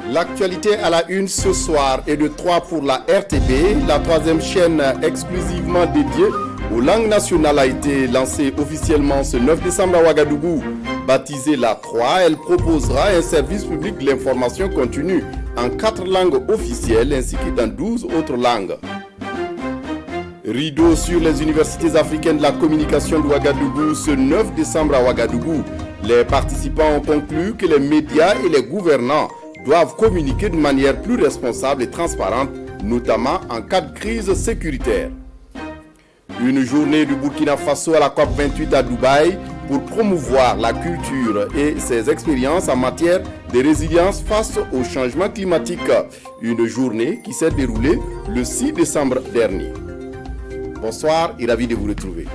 L'actualité à la une ce soir est de 3 pour la RTB. La troisième chaîne exclusivement dédiée aux langues nationales a été lancée officiellement ce 9 décembre à Ouagadougou. Baptisée la 3, elle proposera un service public de l'information continue en 4 langues officielles ainsi que dans 12 autres langues. Rideau sur les universités africaines de la communication de Ouagadougou ce 9 décembre à Ouagadougou. Les participants ont conclu que les médias et les gouvernants doivent communiquer de manière plus responsable et transparente, notamment en cas de crise sécuritaire. Une journée du Burkina Faso à la COP28 à Dubaï pour promouvoir la culture et ses expériences en matière de résilience face au changement climatique. Une journée qui s'est déroulée le 6 décembre dernier. Bonsoir et ravi de vous retrouver.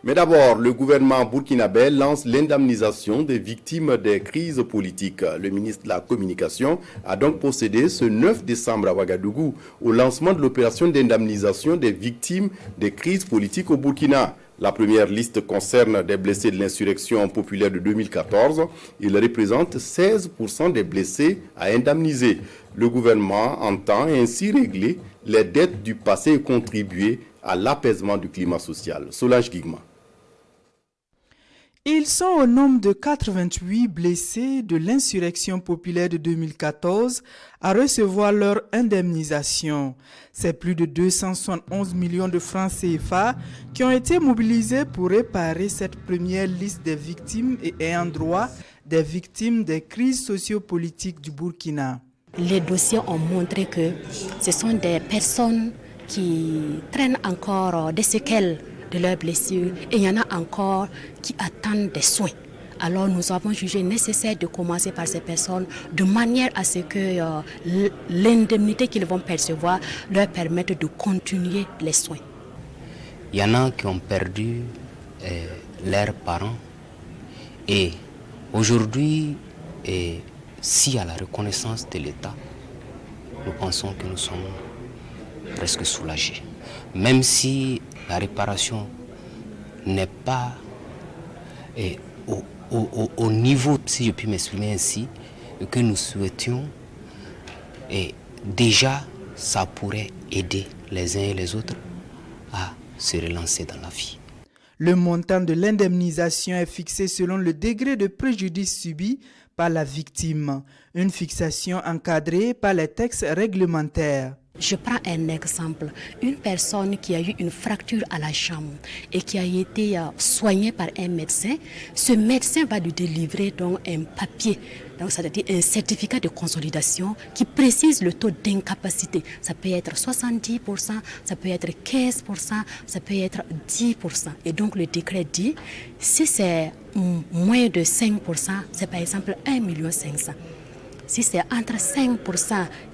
Mais d'abord, le gouvernement burkinabé lance l'indemnisation des victimes des crises politiques. Le ministre de la Communication a donc procédé ce 9 décembre à Ouagadougou au lancement de l'opération d'indemnisation des victimes des crises politiques au Burkina. La première liste concerne des blessés de l'insurrection populaire de 2014. Il représente 16% des blessés à indemniser. Le gouvernement entend ainsi régler les dettes du passé et contribuer à l'apaisement du climat social. Solange Guigma. Ils sont au nombre de 88 blessés de l'insurrection populaire de 2014 à recevoir leur indemnisation. C'est plus de 271 millions de francs CFA qui ont été mobilisés pour réparer cette première liste des victimes et ayant droit des victimes des crises sociopolitiques du Burkina. Les dossiers ont montré que ce sont des personnes qui traînent encore des séquelles de leurs blessures et il y en a encore qui attendent des soins. Alors nous avons jugé nécessaire de commencer par ces personnes de manière à ce que l'indemnité qu'ils vont percevoir leur permette de continuer les soins. Il y en a qui ont perdu leurs parents et aujourd'hui, s'il y a la reconnaissance de l'État, nous pensons que nous sommes presque soulagés. Même si la réparation n'est pas au niveau, si je puis m'exprimer ainsi, que nous souhaitions, et déjà ça pourrait aider les uns et les autres à se relancer dans la vie. Le montant de l'indemnisation est fixé selon le degré de préjudice subi par la victime, une fixation encadrée par les textes réglementaires. Je prends un exemple, une personne qui a eu une fracture à la jambe et qui a été soignée par un médecin, ce médecin va lui délivrer donc un papier, donc c'est-à-dire un certificat de consolidation qui précise le taux d'incapacité. Ça peut être 70%, ça peut être 15%, ça peut être 10%. Et donc le décret dit, si c'est moins de 5%, c'est par exemple 1,5 million. Si c'est entre 5%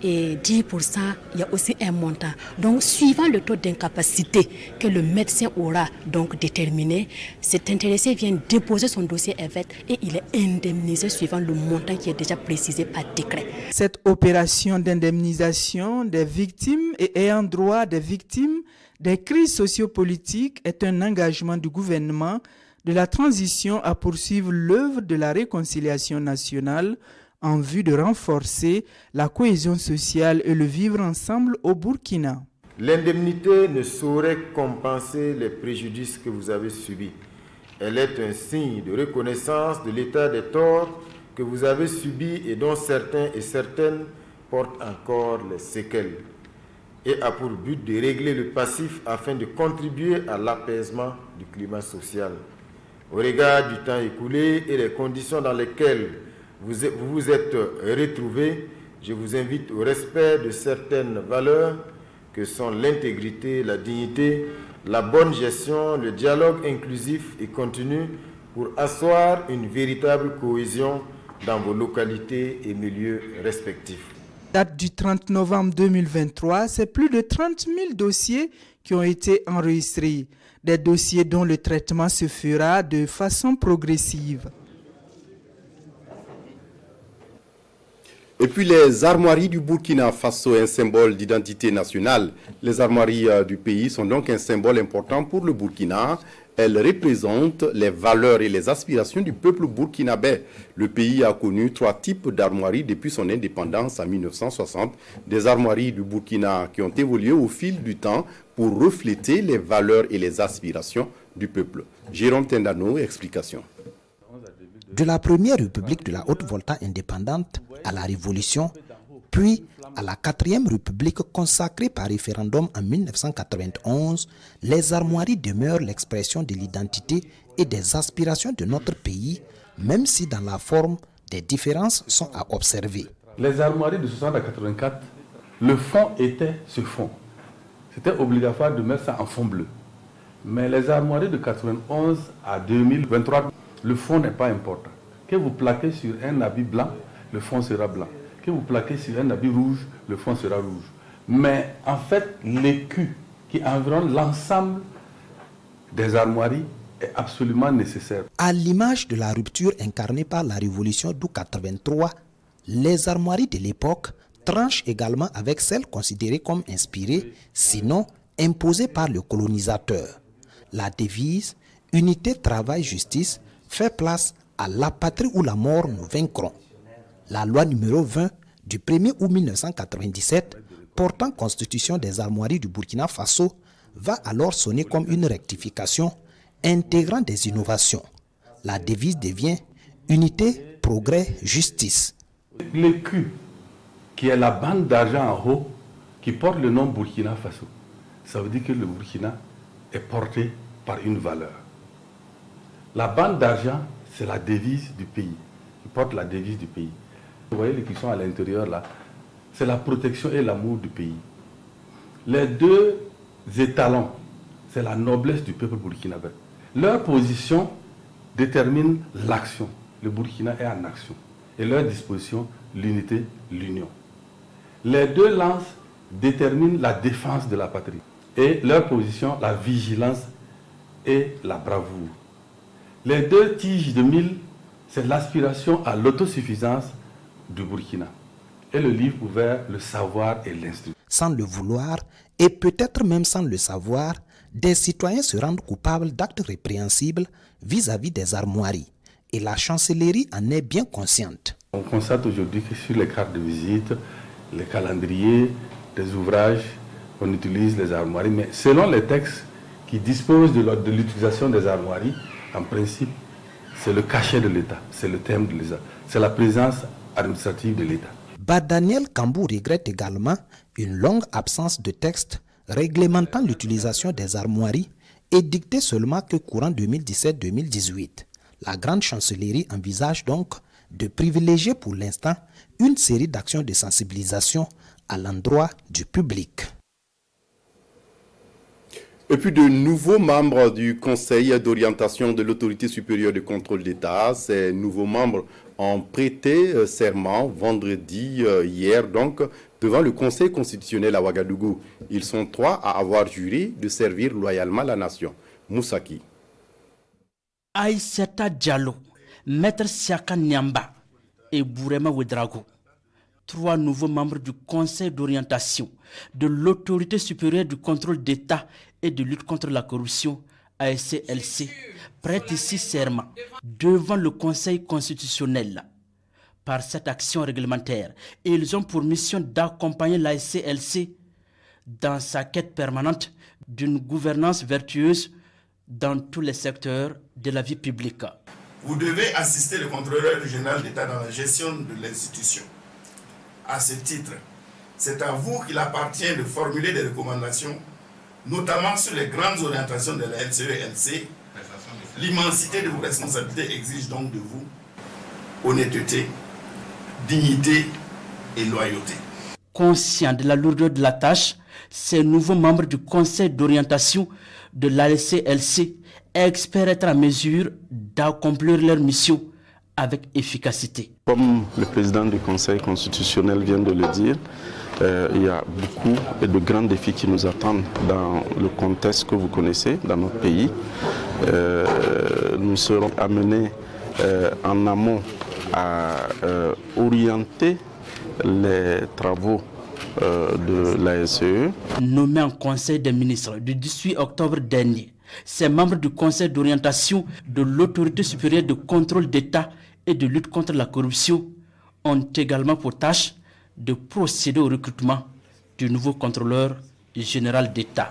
et 10%, il y a aussi un montant. Donc, suivant le taux d'incapacité que le médecin aura donc déterminé, cet intéressé vient déposer son dossier EVET et il est indemnisé suivant le montant qui est déjà précisé par décret. Cette opération d'indemnisation des victimes et ayant droit des victimes des crises sociopolitiques est un engagement du gouvernement de la transition à poursuivre l'œuvre de la réconciliation nationale en vue de renforcer la cohésion sociale et le vivre ensemble au Burkina. L'indemnité ne saurait compenser les préjudices que vous avez subis. Elle est un signe de reconnaissance de l'état des torts que vous avez subis et dont certains et certaines portent encore les séquelles, et a pour but de régler le passif afin de contribuer à l'apaisement du climat social. Au regard du temps écoulé et les conditions dans lesquelles vous vous êtes retrouvés, je vous invite au respect de certaines valeurs que sont l'intégrité, la dignité, la bonne gestion, le dialogue inclusif et continu pour asseoir une véritable cohésion dans vos localités et milieux respectifs. Date du 30 novembre 2023, c'est plus de 30 000 dossiers qui ont été enregistrés. Des dossiers dont le traitement se fera de façon progressive. Et puis les armoiries du Burkina Faso, un symbole d'identité nationale. Les armoiries du pays sont donc un symbole important pour le Burkina. Elles représentent les valeurs et les aspirations du peuple burkinabé. Le pays a connu 3 types d'armoiries depuis son indépendance en 1960. Des armoiries du Burkina qui ont évolué au fil du temps pour refléter les valeurs et les aspirations du peuple. Jérôme Tendano, explication. De la première république de la Haute-Volta indépendante à la Révolution, puis à la 4e république consacrée par référendum en 1991, les armoiries demeurent l'expression de l'identité et des aspirations de notre pays, même si dans la forme, des différences sont à observer. Les armoiries de 60 à 84, le fond était ce fond. C'était obligatoire de mettre ça en fond bleu. Mais les armoiries de 91 à 2023, le fond n'est pas important. Que vous plaquez sur un habit blanc, le fond sera blanc. Que vous plaquez sur un habit rouge, le fond sera rouge. Mais en fait, l'écu qui environne l'ensemble des armoiries est absolument nécessaire. À l'image de la rupture incarnée par la révolution d'août 83, les armoiries de l'époque tranchent également avec celles considérées comme inspirées, sinon imposées par le colonisateur. La devise « Unité, travail, justice » fait place à la patrie ou la mort nous vaincrons. La loi numéro 20 du 1er août 1997 portant constitution des armoiries du Burkina Faso va alors sonner comme une rectification intégrant des innovations. La devise devient unité, progrès, justice. L'écu, qui est la bande d'argent en haut, qui porte le nom Burkina Faso, ça veut dire que le Burkina est porté par une valeur. La bande d'argent, c'est la devise du pays, qui porte la devise du pays. Vous voyez les qui sont à l'intérieur là, c'est la protection et l'amour du pays. Les 2 étalons, c'est la noblesse du peuple burkinabé. Leur position détermine l'action. Le Burkina est en action. Et leur disposition, l'unité, l'union. Les 2 lances déterminent la défense de la patrie. Et leur position, la vigilance et la bravoure. Les 2 tiges de mille, c'est l'aspiration à l'autosuffisance du Burkina. Et le livre ouvert, le savoir et l'instruction. Sans le vouloir, et peut-être même sans le savoir, des citoyens se rendent coupables d'actes répréhensibles vis-à-vis des armoiries. Et la chancellerie en est bien consciente. On constate aujourd'hui que sur les cartes de visite, les calendriers, des ouvrages, on utilise les armoiries. Mais selon les textes qui disposent de l'utilisation des armoiries, en principe, c'est le cachet de l'État, c'est le thème de l'État, c'est la présence administrative de l'État. Daniel Kambou regrette également une longue absence de texte réglementant l'utilisation des armoiries édicté seulement que courant 2017-2018. La grande chancellerie envisage donc de privilégier pour l'instant une série d'actions de sensibilisation à l'endroit du public. Et puis de nouveaux membres du Conseil d'orientation de l'autorité supérieure de contrôle d'État. Ces nouveaux membres ont prêté serment vendredi hier donc devant le Conseil constitutionnel à Ouagadougou. Ils sont 3 à avoir juré de servir loyalement la nation. Moussaki. Aïssata Diallo, Maître Siaka Nyamba et Bourema Ouedraogo. 3 nouveaux membres du Conseil d'orientation de l'autorité supérieure du contrôle d'État et de lutte contre la corruption, ASCLC, prêtent ici serment devant le Conseil constitutionnel. Par cette action réglementaire, ils ont pour mission d'accompagner l'ASCLC dans sa quête permanente d'une gouvernance vertueuse dans tous les secteurs de la vie publique. Vous devez assister le contrôleur général d'État dans la gestion de l'institution. À ce titre, c'est à vous qu'il appartient de formuler des recommandations, notamment sur les grandes orientations de la LCE-LC. L'immensité de vos responsabilités exige donc de vous honnêteté, dignité et loyauté. Conscients de la lourdeur de la tâche, ces nouveaux membres du Conseil d'orientation de l'ALCLC espèrent être en mesure d'accomplir leur mission avec efficacité. Comme le président du Conseil constitutionnel vient de le dire, il y a beaucoup et de grands défis qui nous attendent dans le contexte que vous connaissez dans notre pays. Nous serons amenés en amont à orienter les travaux de l'ASE. Nommé en Conseil des ministres du 18 octobre dernier, ces membres du Conseil d'orientation de l'Autorité supérieure de contrôle d'État et de lutte contre la corruption ont également pour tâche de procéder au recrutement du nouveau contrôleur général d'État.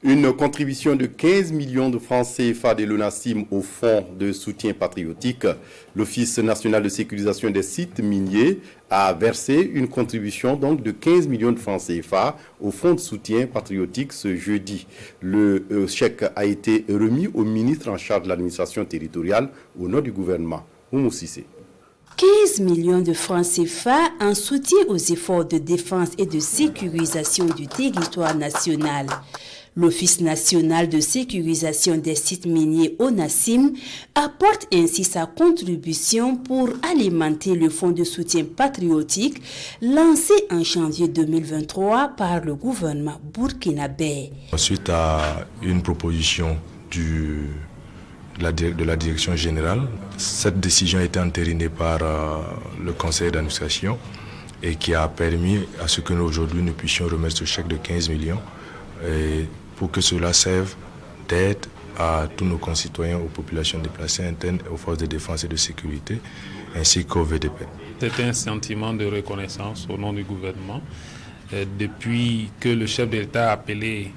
Une contribution de 15 millions de francs CFA de l'ONACIM au Fonds de soutien patriotique. L'Office national de sécurisation des sites miniers a versé une contribution donc de 15 millions de francs CFA au Fonds de soutien patriotique ce jeudi. Le chèque a été remis au ministre en charge de l'administration territoriale au nom du gouvernement. Oumou Sissé. 15 millions de francs CFA en soutien aux efforts de défense et de sécurisation du territoire national. L'Office national de sécurisation des sites miniers ONACIM apporte ainsi sa contribution pour alimenter le fonds de soutien patriotique lancé en janvier 2023 par le gouvernement burkinabé. Suite à une proposition de la direction générale, cette décision a été entérinée par le conseil d'administration et qui a permis à ce que nous aujourd'hui nous puissions remettre ce chèque de 15 millions et pour que cela serve d'aide à tous nos concitoyens, aux populations déplacées internes, aux forces de défense et de sécurité, ainsi qu'au VDP. C'est un sentiment de reconnaissance au nom du gouvernement. Depuis que le chef de l'État a appelé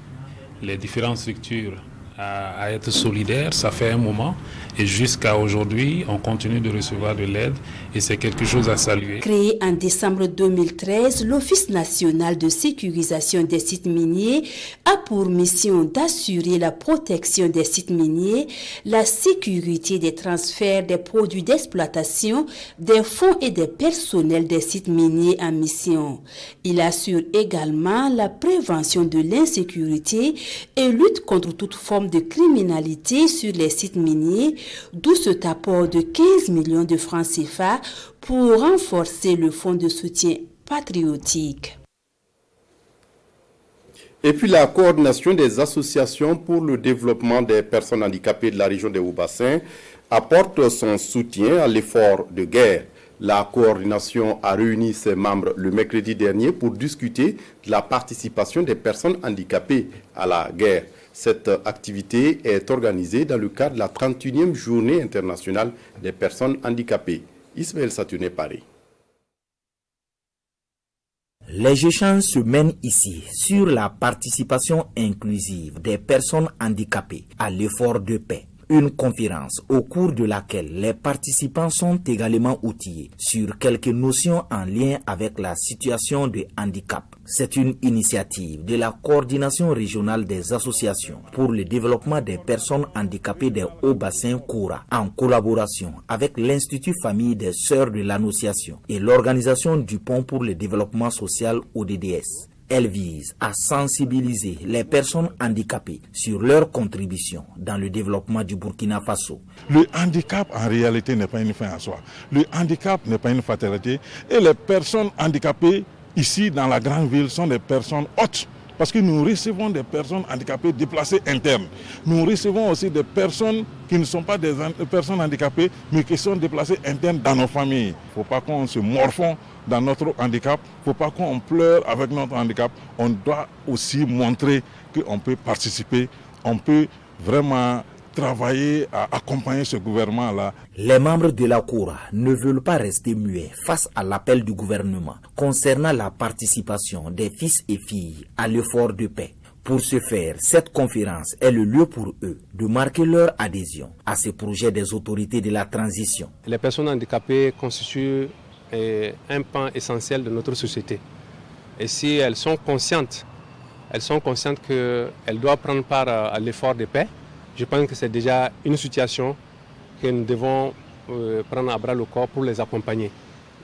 les différentes structures à être solidaires, ça fait un moment et jusqu'à aujourd'hui, on continue de recevoir de l'aide et c'est quelque chose à saluer. Créé en décembre 2013, l'Office national de sécurisation des sites miniers a pour mission d'assurer la protection des sites miniers, la sécurité des transferts des produits d'exploitation, des fonds et des personnels des sites miniers en mission. Il assure également la prévention de l'insécurité et lutte contre toute forme de criminalité sur les sites miniers, d'où cet apport de 15 millions de francs CFA pour renforcer le fonds de soutien patriotique. Et puis la coordination des associations pour le développement des personnes handicapées de la région des Hauts-Bassins apporte son soutien à l'effort de guerre. La coordination a réuni ses membres le mercredi dernier pour discuter de la participation des personnes handicapées à la guerre. Cette activité est organisée dans le cadre de la 31e journée internationale des personnes handicapées. Ismaël Saturné, Paris. Les échanges se mènent ici sur la participation inclusive des personnes handicapées à l'effort de paix. Une conférence au cours de laquelle les participants sont également outillés sur quelques notions en lien avec la situation de handicap. C'est une initiative de la coordination régionale des associations pour le développement des personnes handicapées des Hauts-Bassins Koura, en collaboration avec l'Institut Famille des Sœurs de l'Annonciation et l'Organisation du Pont pour le développement social ODDS. Elle vise à sensibiliser les personnes handicapées sur leur contribution dans le développement du Burkina Faso. Le handicap en réalité n'est pas une fin en soi. Le handicap n'est pas une fatalité et les personnes handicapées ici dans la grande ville sont des personnes hautes. Parce que nous recevons des personnes handicapées déplacées internes. Nous recevons aussi des personnes qui ne sont pas des personnes handicapées, mais qui sont déplacées internes dans nos familles. Il ne faut pas qu'on se morfond dans notre handicap. Il ne faut pas qu'on pleure avec notre handicap. On doit aussi montrer qu'on peut participer, on peut vraiment travailler à accompagner ce gouvernement-là. Les membres de la Koura ne veulent pas rester muets face à l'appel du gouvernement concernant la participation des fils et filles à l'effort de paix. Pour ce faire, cette conférence est le lieu pour eux de marquer leur adhésion à ce projet des autorités de la transition. Les personnes handicapées constituent un pan essentiel de notre société. Et si elles sont conscientes qu'elles doivent prendre part à l'effort de paix, je pense que c'est déjà une situation que nous devons prendre à bras le corps pour les accompagner.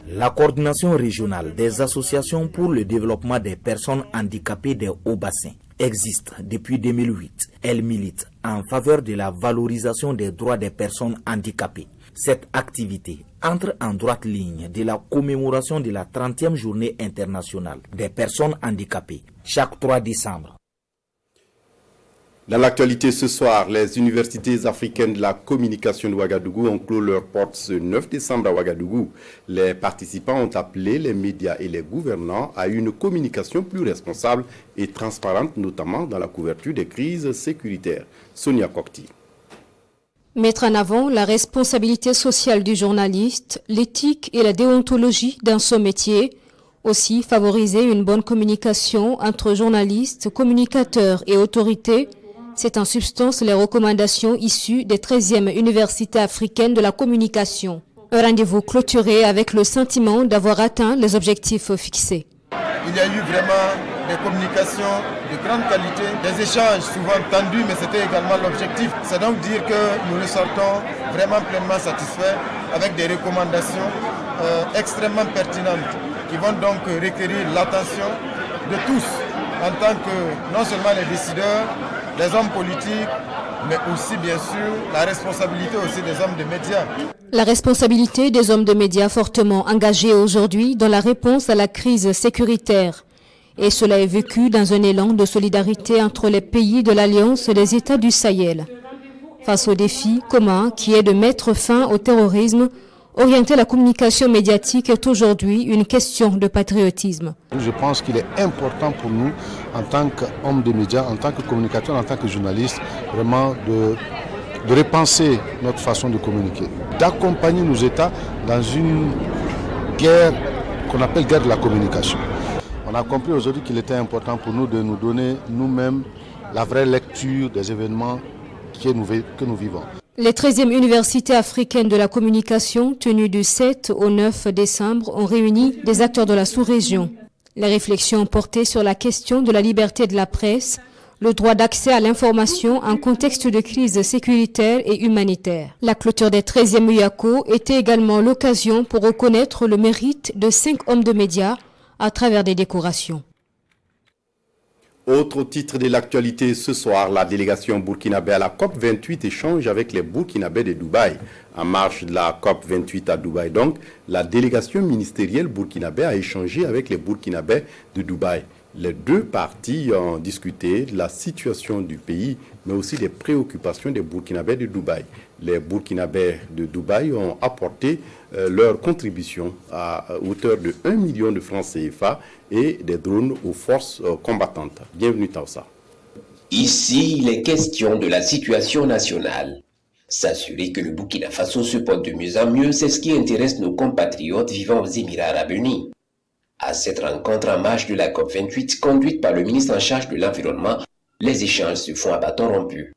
La coordination régionale des associations pour le développement des personnes handicapées des Hauts-Bassins existe depuis 2008. Elle milite en faveur de la valorisation des droits des personnes handicapées. Cette activité entre en droite ligne de la commémoration de la 30e journée internationale des personnes handicapées chaque 3 décembre. Dans l'actualité ce soir, les universités africaines de la communication de Ouagadougou ont clos leurs portes ce 9 décembre à Ouagadougou. Les participants ont appelé les médias et les gouvernants à une communication plus responsable et transparente, notamment dans la couverture des crises sécuritaires. Sonia Kokti. Mettre en avant la responsabilité sociale du journaliste, l'éthique et la déontologie dans son métier. Aussi, favoriser une bonne communication entre journalistes, communicateurs et autorités. C'est en substance les recommandations issues des 13e Universités africaines de la communication. Un rendez-vous clôturé avec le sentiment d'avoir atteint les objectifs fixés. Il y a eu vraiment des communications de grande qualité, des échanges souvent tendus, mais c'était également l'objectif. C'est donc dire que nous ressortons vraiment pleinement satisfaits avec des recommandations extrêmement pertinentes qui vont donc requérir l'attention de tous en tant que non seulement les décideurs, les hommes politiques, mais aussi bien sûr la responsabilité aussi des hommes de médias. La responsabilité des hommes de médias fortement engagés aujourd'hui dans la réponse à la crise sécuritaire. Et cela est vécu dans un élan de solidarité entre les pays de l'Alliance des États du Sahel. Face au défi commun qui est de mettre fin au terrorisme, orienter la communication médiatique est aujourd'hui une question de patriotisme. Je pense qu'il est important pour nous, en tant qu'hommes de médias, en tant que communicateurs, en tant que journalistes, vraiment de repenser notre façon de communiquer, d'accompagner nos États dans une guerre qu'on appelle guerre de la communication. On a compris aujourd'hui qu'il était important pour nous de nous donner nous-mêmes la vraie lecture des événements que nous vivons. Les 13e Universités africaines de la communication, tenues du 7 au 9 décembre, ont réuni des acteurs de la sous-région. Les réflexions ont porté sur la question de la liberté de la presse, le droit d'accès à l'information en contexte de crise sécuritaire et humanitaire. La clôture des 13e UACO était également l'occasion pour reconnaître le mérite de 5 hommes de médias à travers des décorations. Autre titre de l'actualité ce soir, la délégation burkinabé à la COP28 échange avec les Burkinabés de Dubaï. En marge de la COP28 à Dubaï donc, la délégation ministérielle burkinabé a échangé avec les Burkinabés de Dubaï. Les deux parties ont discuté de la situation du pays, mais aussi des préoccupations des Burkinabés de Dubaï. Les Burkinabés de Dubaï ont apporté leur contribution à hauteur de 1 million de francs CFA et des drones aux forces combattantes. Bienvenue Taoussa. Ici, il est question de la situation nationale. S'assurer que le Burkina Faso se porte de mieux en mieux, c'est ce qui intéresse nos compatriotes vivant aux Émirats Arabes Unis. À cette rencontre en marge de la COP28, conduite par le ministre en charge de l'Environnement, les échanges se font à bâton rompu.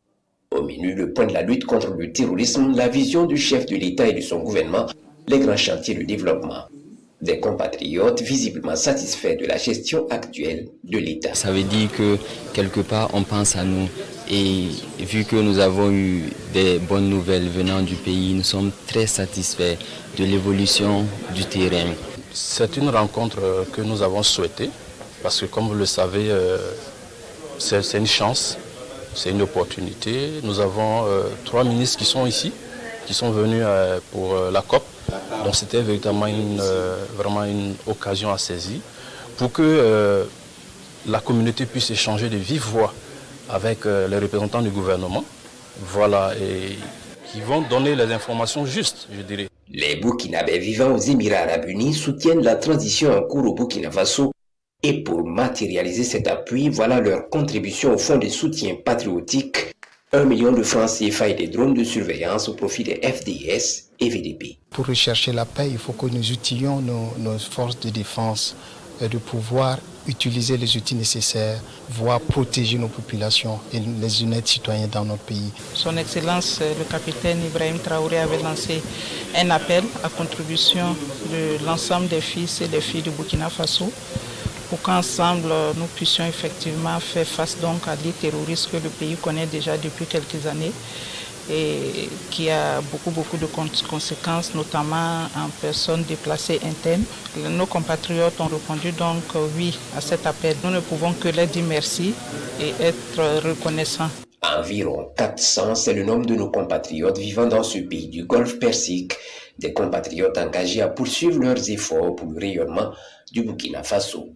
Au menu, le point de la lutte contre le terrorisme, la vision du chef de l'État et de son gouvernement, les grands chantiers de développement. Des compatriotes visiblement satisfaits de la gestion actuelle de l'État. Ça veut dire que quelque part on pense à nous et vu que nous avons eu des bonnes nouvelles venant du pays, nous sommes très satisfaits de l'évolution du terrain. C'est une rencontre que nous avons souhaitée parce que comme vous le savez, c'est une chance, c'est une opportunité. Nous avons 3 ministres qui sont ici, qui sont venus pour la COP. Donc c'était véritablement vraiment une occasion à saisir pour que la communauté puisse échanger de vive voix avec les représentants du gouvernement, voilà, et qui vont donner les informations justes, je dirais. Les Burkinabés vivant aux Émirats Arabes Unis soutiennent la transition en cours au Burkina Faso et pour matérialiser cet appui, voilà leur contribution au fonds de soutien patriotique, 1 million de francs CFA et des drones de surveillance au profit des FDS et VDP. Pour rechercher la paix, il faut que nous utilisions nos forces de défense et de pouvoir utiliser les outils nécessaires, voire protéger nos populations et les honnêtes citoyens dans notre pays. Son Excellence, le capitaine Ibrahim Traoré, avait lancé un appel à contribution de l'ensemble des fils et des filles du Burkina Faso pour qu'ensemble nous puissions effectivement faire face donc à des terroristes que le pays connaît déjà depuis quelques années et qui a beaucoup de conséquences, notamment en personnes déplacées internes. Nos compatriotes ont répondu donc oui à cet appel. Nous ne pouvons que leur dire merci et être reconnaissants. Environ 400, c'est le nombre de nos compatriotes vivant dans ce pays du Golfe Persique, des compatriotes engagés à poursuivre leurs efforts pour le rayonnement du Burkina Faso.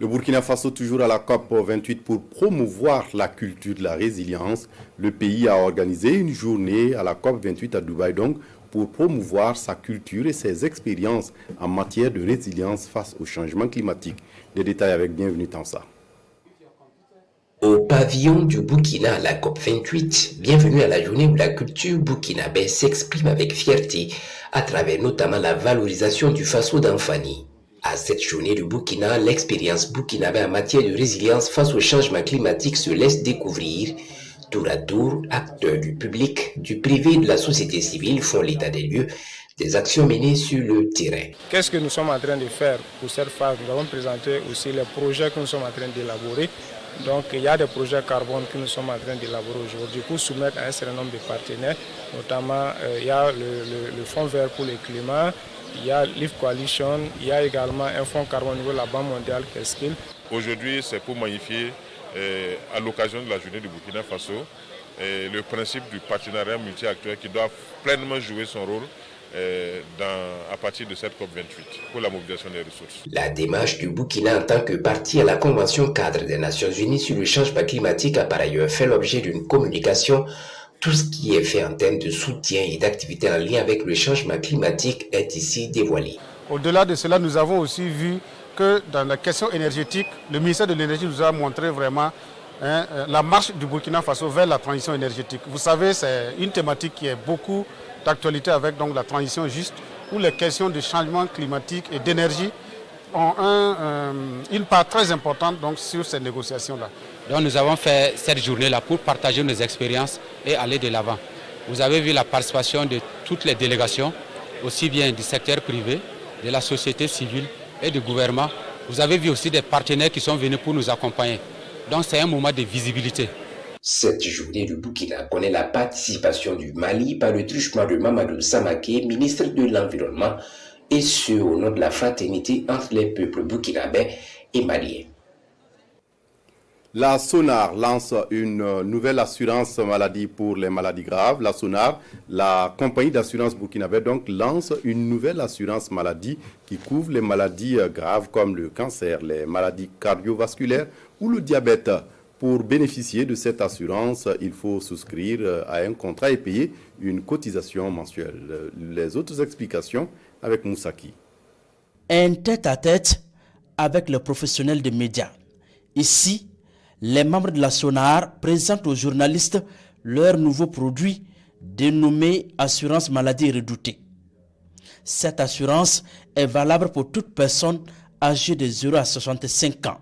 Le Burkina Faso, toujours à la COP 28 pour promouvoir la culture de la résilience. Le pays a organisé une journée à la COP 28 à Dubaï donc pour promouvoir sa culture et ses expériences en matière de résilience face au changement climatique. Des détails avec Bienvenue Tansa. Au pavillon du Burkina à la COP 28, bienvenue à la journée où la culture burkinabé s'exprime avec fierté à travers notamment la valorisation du Faso d'Anfani. À cette journée du Burkina, l'expérience burkinabé en matière de résilience face au changement climatique se laisse découvrir. Tour à tour, acteurs du public, du privé et de la société civile font l'état des lieux des actions menées sur le terrain. Qu'est-ce que nous sommes en train de faire pour cette phase? Nous avons présenté aussi les projets que nous sommes en train d'élaborer. Donc il y a des projets carbone que nous sommes en train d'élaborer aujourd'hui pour soumettre à un certain nombre de partenaires. Notamment, il y a le Fonds vert pour le climat, il y a Live Coalition, il y a également un fonds carbone au niveau de la Banque mondiale Keskin. Aujourd'hui, c'est pour magnifier, à l'occasion de la journée du Burkina Faso, le principe du partenariat multi-acteurs qui doit pleinement jouer son rôle à partir de cette COP28 pour la mobilisation des ressources. La démarche du Burkina en tant que partie à la Convention cadre des Nations Unies sur le changement climatique a par ailleurs fait l'objet d'une communication. Tout ce qui est fait en termes de soutien et d'activité en lien avec le changement climatique est ici dévoilé. Au-delà de cela, nous avons aussi vu que dans la question énergétique, le ministère de l'Énergie nous a montré vraiment la marche du Burkina Faso vers la transition énergétique. Vous savez, c'est une thématique qui est beaucoup d'actualité avec donc, la transition juste, où les questions de changement climatique et d'énergie ont une part très importante donc, sur ces négociations-là. Donc nous avons fait cette journée-là pour partager nos expériences et aller de l'avant. Vous avez vu la participation de toutes les délégations, aussi bien du secteur privé, de la société civile et du gouvernement. Vous avez vu aussi des partenaires qui sont venus pour nous accompagner. Donc c'est un moment de visibilité. Cette journée du Burkina connaît la participation du Mali par le truchement de Mamadou Samaké, ministre de l'Environnement, et ce au nom de la fraternité entre les peuples burkinabés et maliens. La SONAR lance une nouvelle assurance maladie pour les maladies graves. La SONAR, la compagnie d'assurance burkinabé, donc lance une nouvelle assurance maladie qui couvre les maladies graves comme le cancer, les maladies cardiovasculaires ou le diabète. Pour bénéficier de cette assurance, il faut souscrire à un contrat et payer une cotisation mensuelle. Les autres explications avec Moussaki. Un tête-à-tête avec le professionnel des médias. Ici, les membres de la SONAR présentent aux journalistes leur nouveau produit dénommé Assurance Maladie Redoutée. Cette assurance est valable pour toute personne âgée de 0 à 65 ans.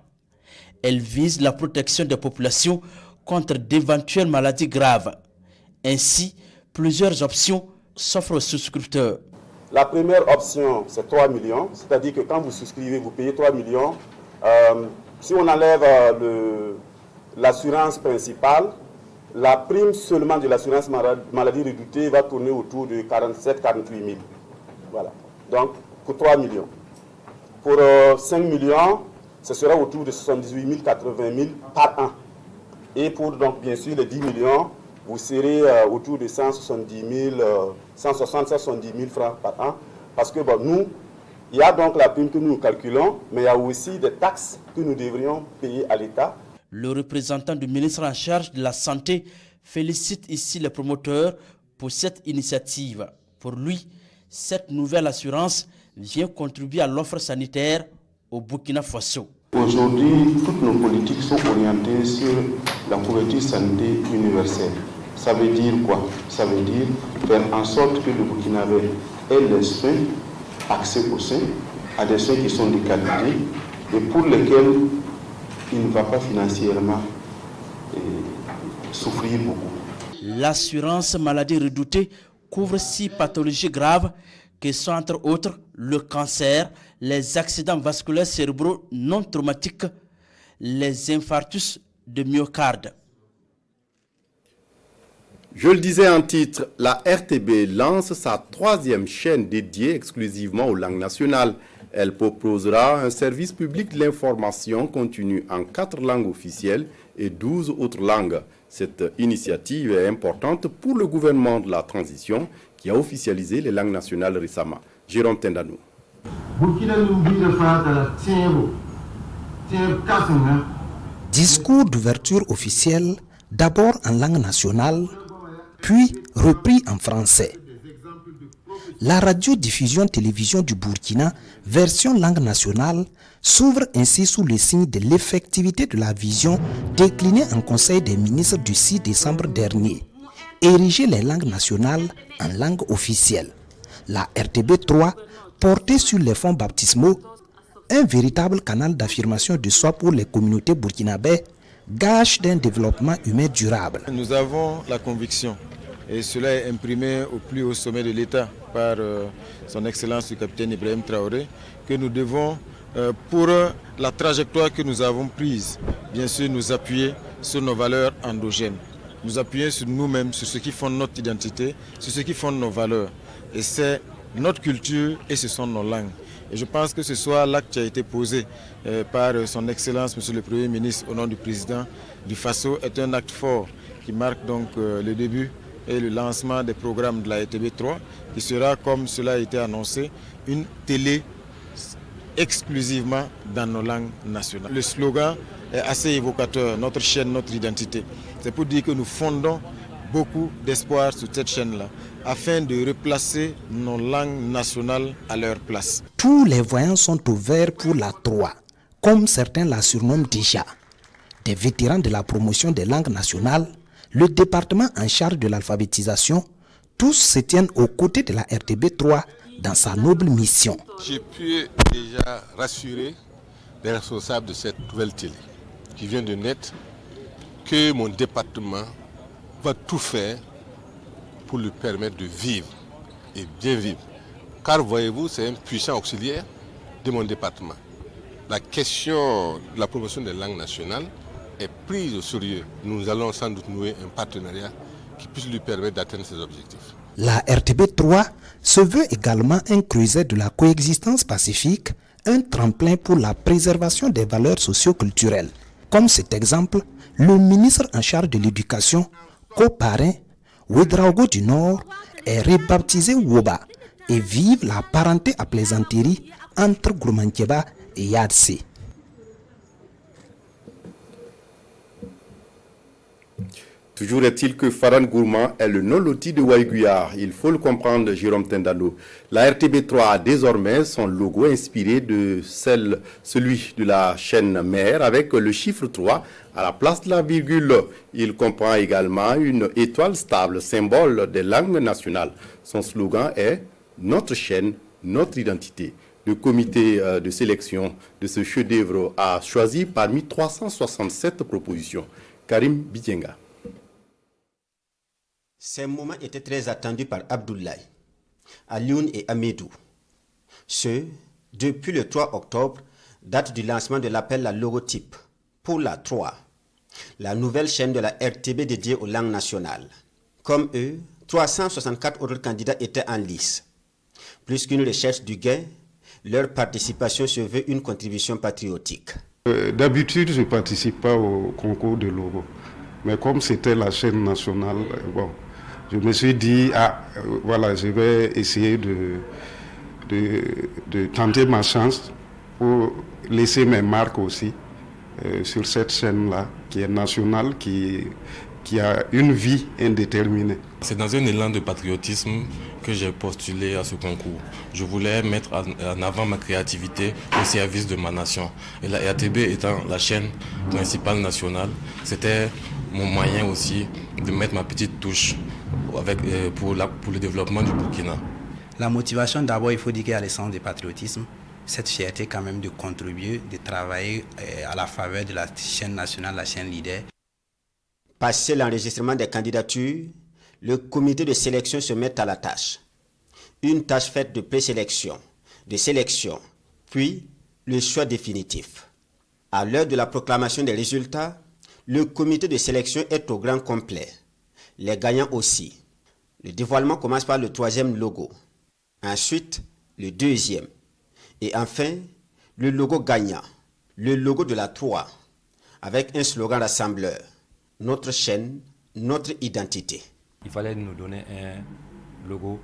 Elle vise la protection des populations contre d'éventuelles maladies graves. Ainsi, plusieurs options s'offrent aux souscripteurs. La première option, c'est 3 millions, c'est-à-dire que quand vous souscrivez, vous payez 3 millions. Si on enlève l'assurance principale, la prime seulement de l'assurance maladie redoutée va tourner autour de 47-48 000. Voilà. Donc, pour 3 millions. Pour 5 millions, ce sera autour de 78 000, 80 000 par an. Et pour, donc, bien sûr, les 10 millions, vous serez autour de 170 000 francs par an. Parce que nous, il y a donc la prime que nous calculons, mais il y a aussi des taxes que nous devrions payer à l'État. Le représentant du ministre en charge de la Santé félicite ici les promoteurs pour cette initiative. Pour lui, cette nouvelle assurance vient contribuer à l'offre sanitaire au Burkina Faso. Aujourd'hui, toutes nos politiques sont orientées sur la couverture sanitaire universelle. Ça veut dire quoi? Ça veut dire faire en sorte que le Burkinabé ait les soins, accès aux soins, à des soins qui sont de qualité et pour lesquels il ne va pas financièrement souffrir beaucoup. L'assurance maladie redoutée couvre 6 pathologies graves qui sont entre autres le cancer, les accidents vasculaires cérébraux non traumatiques, les infarctus de myocarde. Je le disais en titre, la RTB lance sa 3e chaîne dédiée exclusivement aux langues nationales. Elle proposera un service public de l'information continue en 4 langues officielles et 12 autres langues. Cette initiative est importante pour le gouvernement de la transition qui a officialisé les langues nationales récemment. Jérôme Tendanou. Discours d'ouverture officiel, d'abord en langue nationale, puis repris en français. La radiodiffusion-télévision du Burkina, version langue nationale, s'ouvre ainsi sous le signe de l'effectivité de la vision déclinée en Conseil des ministres du 6 décembre dernier. Ériger les langues nationales en langue officielle. La RTB3, portée sur les fonds baptismaux, un véritable canal d'affirmation de soi pour les communautés burkinabées, gage d'un développement humain durable. Nous avons la conviction, et cela est imprimé au plus haut sommet de l'État par son Excellence le capitaine Ibrahim Traoré, que nous devons, pour la trajectoire que nous avons prise, bien sûr nous appuyer sur nos valeurs endogènes, nous appuyer sur nous-mêmes, sur ce qui fonde notre identité, sur ce qui fonde nos valeurs. Et c'est notre culture et ce sont nos langues. Et je pense que ce soit l'acte qui a été posé par son Excellence, Monsieur le Premier ministre, au nom du président du Faso, est un acte fort qui marque donc le début et le lancement des programmes de la RTB3, qui sera, comme cela a été annoncé, une télé exclusivement dans nos langues nationales. Le slogan est assez évocateur, notre chaîne, notre identité. C'est pour dire que nous fondons beaucoup d'espoir sur cette chaîne-là, afin de replacer nos langues nationales à leur place. Tous les voyants sont ouverts pour la 3, comme certains la surnomment déjà. Des vétérans de la promotion des langues nationales, le département en charge de l'alphabétisation, tous se tiennent aux côtés de la RTB3 dans sa noble mission. J'ai pu déjà rassurer les responsables de cette nouvelle télé qui vient de naître que mon département va tout faire pour lui permettre de vivre et bien vivre. Car voyez-vous, c'est un puissant auxiliaire de mon département. La question de la promotion des langues nationales est prise au sérieux. Nous allons sans doute nouer un partenariat qui puisse lui permettre d'atteindre ses objectifs. La RTB3 se veut également un creuset de la coexistence pacifique, un tremplin pour la préservation des valeurs socio-culturelles. Comme cet exemple, le ministre en charge de l'éducation, co-parrain, Ouedraogo du Nord, est rebaptisé Woba et vive la parenté à plaisanterie entre Goumankieba et Yadse. Toujours est-il que Faran Gourma est le non-loti de Waïguyar. Il faut le comprendre, Jérôme Tendano. La RTB3 a désormais son logo inspiré de celui de la chaîne mère avec le chiffre 3 à la place de la virgule. Il comprend également une étoile stable, symbole des langues nationales. Son slogan est « Notre chaîne, notre identité ». Le comité de sélection de ce chef-d'œuvre a choisi parmi 367 propositions. Karim Bitienga. Ces moments étaient très attendus par Abdoulaye, Alioune et Amidou. Ce, depuis le 3 octobre, date du lancement de l'appel à logotype pour la 3, la nouvelle chaîne de la RTB dédiée aux langues nationales. Comme eux, 364 autres candidats étaient en lice. Plus qu'une recherche du gain, leur participation se veut une contribution patriotique. D'habitude, je ne participe pas au concours de logo. Mais comme c'était la chaîne nationale, bon, je me suis dit, voilà, je vais essayer de tenter ma chance pour laisser mes marques aussi sur cette chaîne-là, qui est nationale, qui a une vie indéterminée. C'est dans un élan de patriotisme que j'ai postulé à ce concours. Je voulais mettre en avant ma créativité au service de ma nation. Et la RTB étant la chaîne principale nationale, c'était mon moyen aussi de mettre ma petite touche pour le développement du Burkina. La motivation, d'abord, il faut dire qu'il y a l'essence du patriotisme. Cette fierté quand même de contribuer, de travailler à la faveur de la chaîne nationale, la chaîne leader. Passé l'enregistrement des candidatures, le comité de sélection se met à la tâche. Une tâche faite de présélection, de sélection, puis le choix définitif. À l'heure de la proclamation des résultats, le comité de sélection est au grand complet. Les gagnants aussi. Le dévoilement commence par le 3e logo. Ensuite, le 2e. Et enfin, le logo gagnant. Le logo de la 3. Avec un slogan rassembleur. Notre chaîne, notre identité. Il fallait nous donner un logo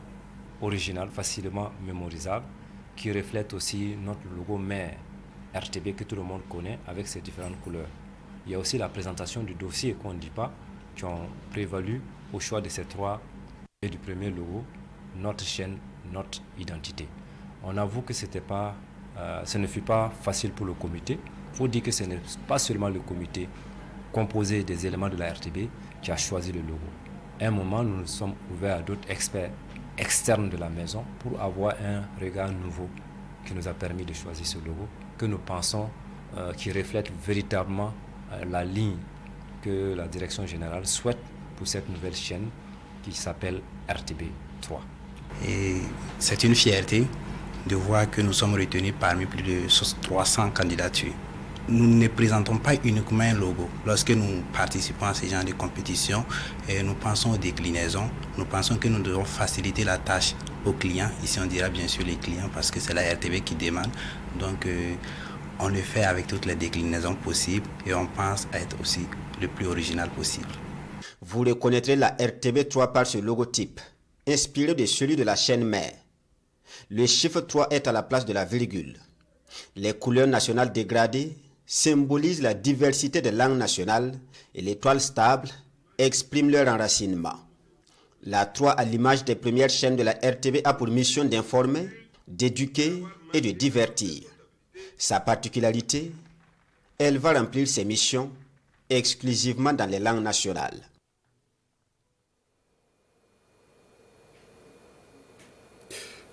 original, facilement mémorisable, qui reflète aussi notre logo mère, RTB que tout le monde connaît avec ses différentes couleurs. Il y a aussi la présentation du dossier qu'on ne dit pas, qui ont prévalu au choix de ces trois et du premier logo, notre chaîne, notre identité. On avoue que ce ne fut pas facile pour le comité. Il faut dire que ce n'est pas seulement le comité composé des éléments de la RTB qui a choisi le logo. À un moment, nous nous sommes ouverts à d'autres experts externes de la maison pour avoir un regard nouveau qui nous a permis de choisir ce logo que nous pensons qui reflète véritablement la ligne que la direction générale souhaite pour cette nouvelle chaîne qui s'appelle RTB3. Et c'est une fierté de voir que nous sommes retenus parmi plus de 300 candidatures. Nous ne présentons pas uniquement un logo. Lorsque nous participons à ce genre de compétition, nous pensons aux déclinaisons. Nous pensons que nous devons faciliter la tâche aux clients. Ici, on dira bien sûr les clients parce que c'est la RTB qui demande. Donc, on le fait avec toutes les déclinaisons possibles et on pense à être aussi le plus original possible. Vous reconnaîtrez la RTB3 par ce logotype, inspiré de celui de la chaîne mère. Le chiffre 3 est à la place de la virgule. Les couleurs nationales dégradées symbolisent la diversité des langues nationales et l'étoile stable exprime leur enracinement. La 3, à l'image des premières chaînes de la RTB, a pour mission d'informer, d'éduquer et de divertir. Sa particularité, elle va remplir ses missions exclusivement dans les langues nationales.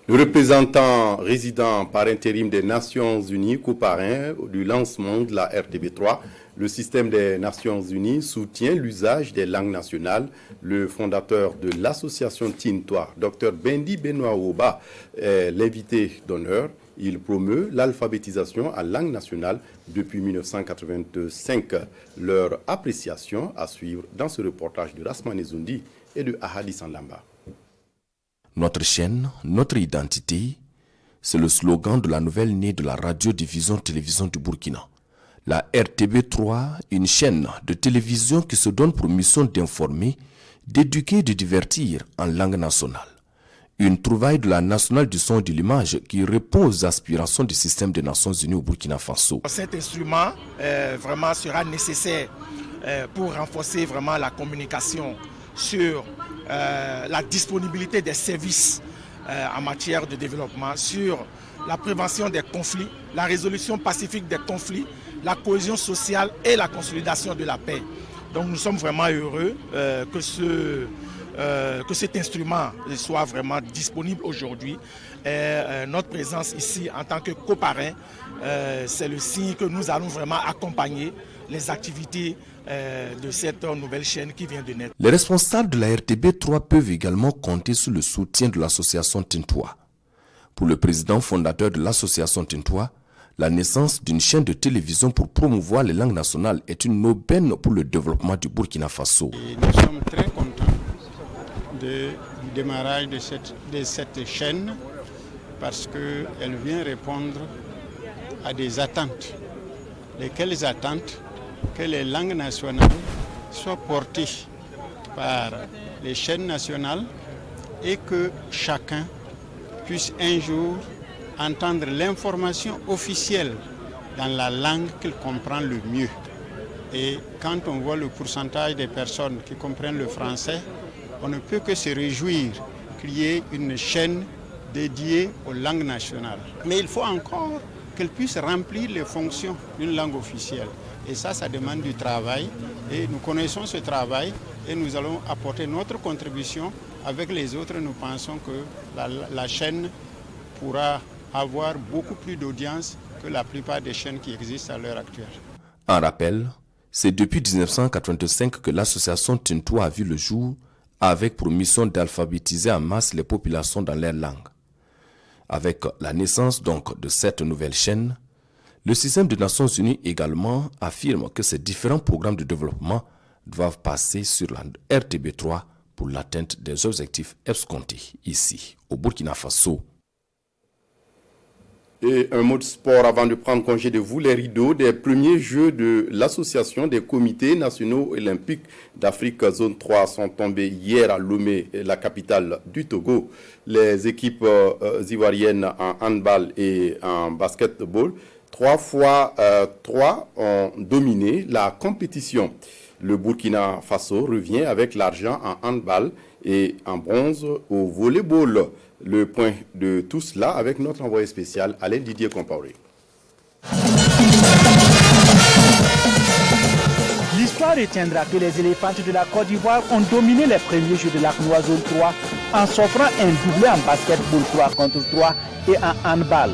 Le représentant résident par intérim des Nations Unies, co-parrain du lancement de la RTB3, le système des Nations Unies soutient l'usage des langues nationales. Le fondateur de l'association Tintois, Dr Bendi Benoît Oba, est l'invité d'honneur. Il promeut l'alphabétisation en langue nationale depuis 1985. Leur appréciation à suivre dans ce reportage de Rasmane Zoundi et de Ahadi Sandamba. Notre chaîne, notre identité, c'est le slogan de la nouvelle née de la radio-diffusion-télévision du Burkina. La RTB3, une chaîne de télévision qui se donne pour mission d'informer, d'éduquer et de divertir en langue nationale. Une trouvaille de la nationale du son et de l'image qui répond aux aspirations du système des Nations Unies au Burkina Faso. Cet instrument vraiment sera nécessaire pour renforcer vraiment la communication sur la disponibilité des services en matière de développement, sur la prévention des conflits, la résolution pacifique des conflits, la cohésion sociale et la consolidation de la paix. Donc nous sommes vraiment heureux que cet instrument soit vraiment disponible aujourd'hui. Notre présence ici en tant que coparrain, c'est le signe que nous allons vraiment accompagner les activités de cette nouvelle chaîne qui vient de naître. Les responsables de la RTB3 peuvent également compter sur le soutien de l'association Tintois. Pour le président fondateur de l'association Tintois, la naissance d'une chaîne de télévision pour promouvoir les langues nationales est une aubaine pour le développement du Burkina Faso. Et nous sommes très contents du démarrage de cette chaîne parce qu'elle vient répondre à des attentes. Lesquelles attentes? Que les langues nationales soient portées par les chaînes nationales et que chacun puisse un jour entendre l'information officielle dans la langue qu'il comprend le mieux. Et quand on voit le pourcentage des personnes qui comprennent le français, on ne peut que se réjouir qu'il y ait une chaîne dédiée aux langues nationales. Mais il faut encore qu'elle puisse remplir les fonctions d'une langue officielle. Et ça demande du travail. Et nous connaissons ce travail et nous allons apporter notre contribution. Avec les autres, nous pensons que la chaîne pourra avoir beaucoup plus d'audience que la plupart des chaînes qui existent à l'heure actuelle. En rappel, c'est depuis 1985 que l'association Tintois a vu le jour avec pour mission d'alphabétiser en masse les populations dans leur langue. Avec la naissance donc de cette nouvelle chaîne, le système des Nations Unies également affirme que ces différents programmes de développement doivent passer sur la RTB3 pour l'atteinte des objectifs escomptés ici, au Burkina Faso. Et un mot de sport avant de prendre congé de vous. Les rideaux des premiers Jeux de l'Association des comités nationaux olympiques d'Afrique zone 3 sont tombés hier à Lomé, la capitale du Togo. Les équipes ivoiriennes en handball et en basketball 3 fois 3 ont dominé la compétition. Le Burkina Faso revient avec l'argent en handball et en bronze au volleyball. Le point de tout cela avec notre envoyé spécial Alain Didier Compaoré. L'histoire retiendra que les éléphantes de la Côte d'Ivoire ont dominé les premiers jeux de l'ACNOA Zone 3 en s'offrant un doublé en basketball 3 contre 3 et en handball.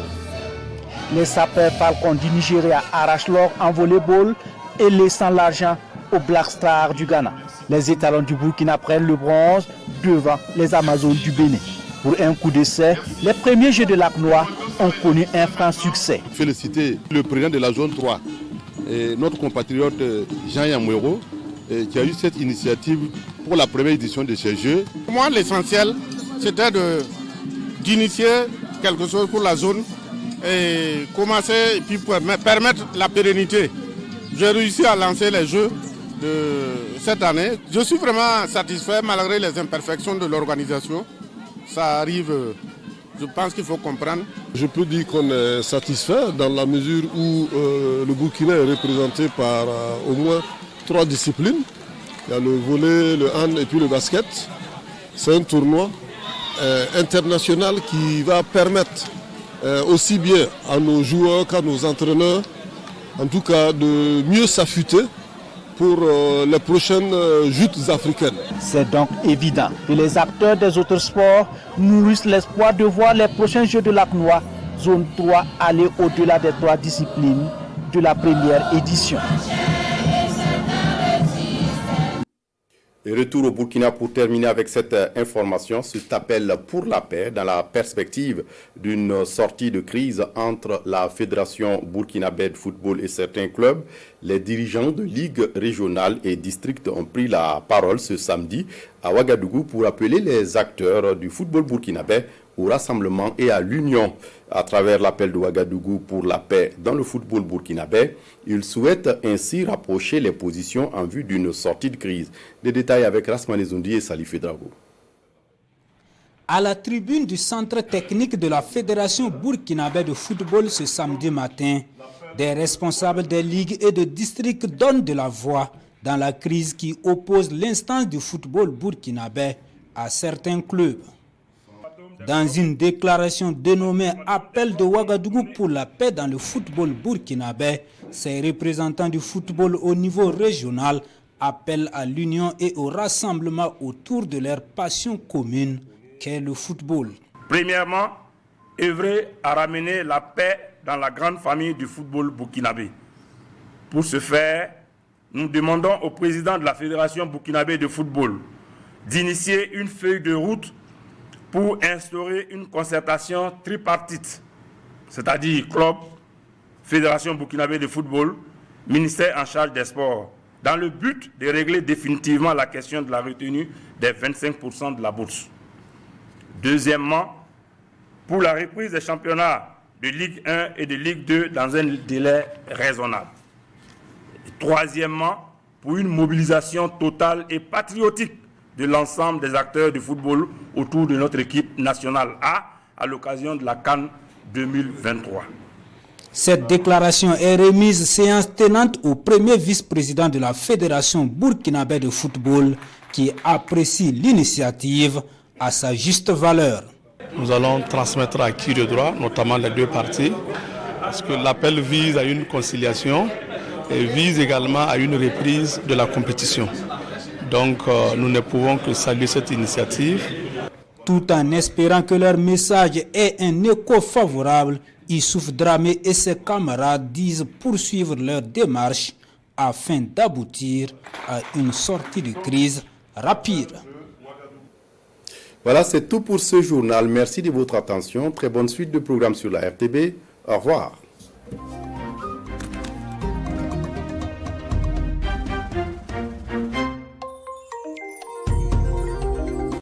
Les sapeurs Falcons du Nigeria arrachent l'or en volleyball et laissant l'argent aux Black Stars du Ghana. Les étalons du Burkina prennent le bronze devant les Amazones du Bénin. Pour un coup d'essai, les premiers jeux de l'ACNOA ont connu un franc succès. Féliciter le président de la zone 3, et notre compatriote Jean Yamouero, qui a eu cette initiative pour la première édition de ces Jeux. Pour moi, l'essentiel, c'était d'initier quelque chose pour la zone et commencer et puis permettre la pérennité. J'ai réussi à lancer les Jeux de cette année. Je suis vraiment satisfait malgré les imperfections de l'organisation. Ça arrive, je pense qu'il faut comprendre. Je peux dire qu'on est satisfait dans la mesure où le Burkina est représenté par au moins 3 disciplines. Il y a le volley, le hand et puis le basket. C'est un tournoi international qui va permettre aussi bien à nos joueurs qu'à nos entraîneurs, en tout cas de mieux s'affûter pour les prochaines joutes africaines. C'est donc évident que les acteurs des autres sports nourrissent l'espoir de voir les prochains Jeux de l'ACNOA Zone 3 aller au-delà des 3 disciplines de la première édition. Et retour au Burkina pour terminer avec cette information. Cet appel pour la paix dans la perspective d'une sortie de crise entre la Fédération burkinabé de football et certains clubs. Les dirigeants de ligues régionales et districts ont pris la parole ce samedi à Ouagadougou pour appeler les acteurs du football burkinabé au rassemblement et à l'union. À travers l'appel de Ouagadougou pour la paix dans le football burkinabé, ils souhaitent ainsi rapprocher les positions en vue d'une sortie de crise. Des détails avec Rasmane Zoundi et Salif Drago. À la tribune du centre technique de la Fédération burkinabé de football ce samedi matin, des responsables des ligues et de districts donnent de la voix dans la crise qui oppose l'instance du football burkinabé à certains clubs. Dans une déclaration dénommée « Appel de Ouagadougou pour la paix dans le football burkinabé », ces représentants du football au niveau régional appellent à l'union et au rassemblement autour de leur passion commune qu'est le football. Premièrement, œuvrer à ramener la paix dans la grande famille du football burkinabé. Pour ce faire, nous demandons au président de la Fédération burkinabé de football d'initier une feuille de route pour instaurer une concertation tripartite, c'est-à-dire club, Fédération burkinabé de football, ministère en charge des sports, dans le but de régler définitivement la question de la retenue des 25% de la bourse. Deuxièmement, pour la reprise des championnats de Ligue 1 et de Ligue 2 dans un délai raisonnable. Et troisièmement, pour une mobilisation totale et patriotique de l'ensemble des acteurs du football autour de notre équipe nationale A à l'occasion de la CAN 2023. Cette déclaration est remise séance tenante au premier vice-président de la Fédération burkinabé de football qui apprécie l'initiative à sa juste valeur. Nous allons transmettre à qui de droit, notamment les 2 parties, parce que l'appel vise à une conciliation et vise également à une reprise de la compétition. Donc nous ne pouvons que saluer cette initiative. Tout en espérant que leur message ait un écho favorable, Issouf Dramé et ses camarades disent poursuivre leur démarche afin d'aboutir à une sortie de crise rapide. Voilà, c'est tout pour ce journal. Merci de votre attention. Très bonne suite de programmes sur la RTB. Au revoir.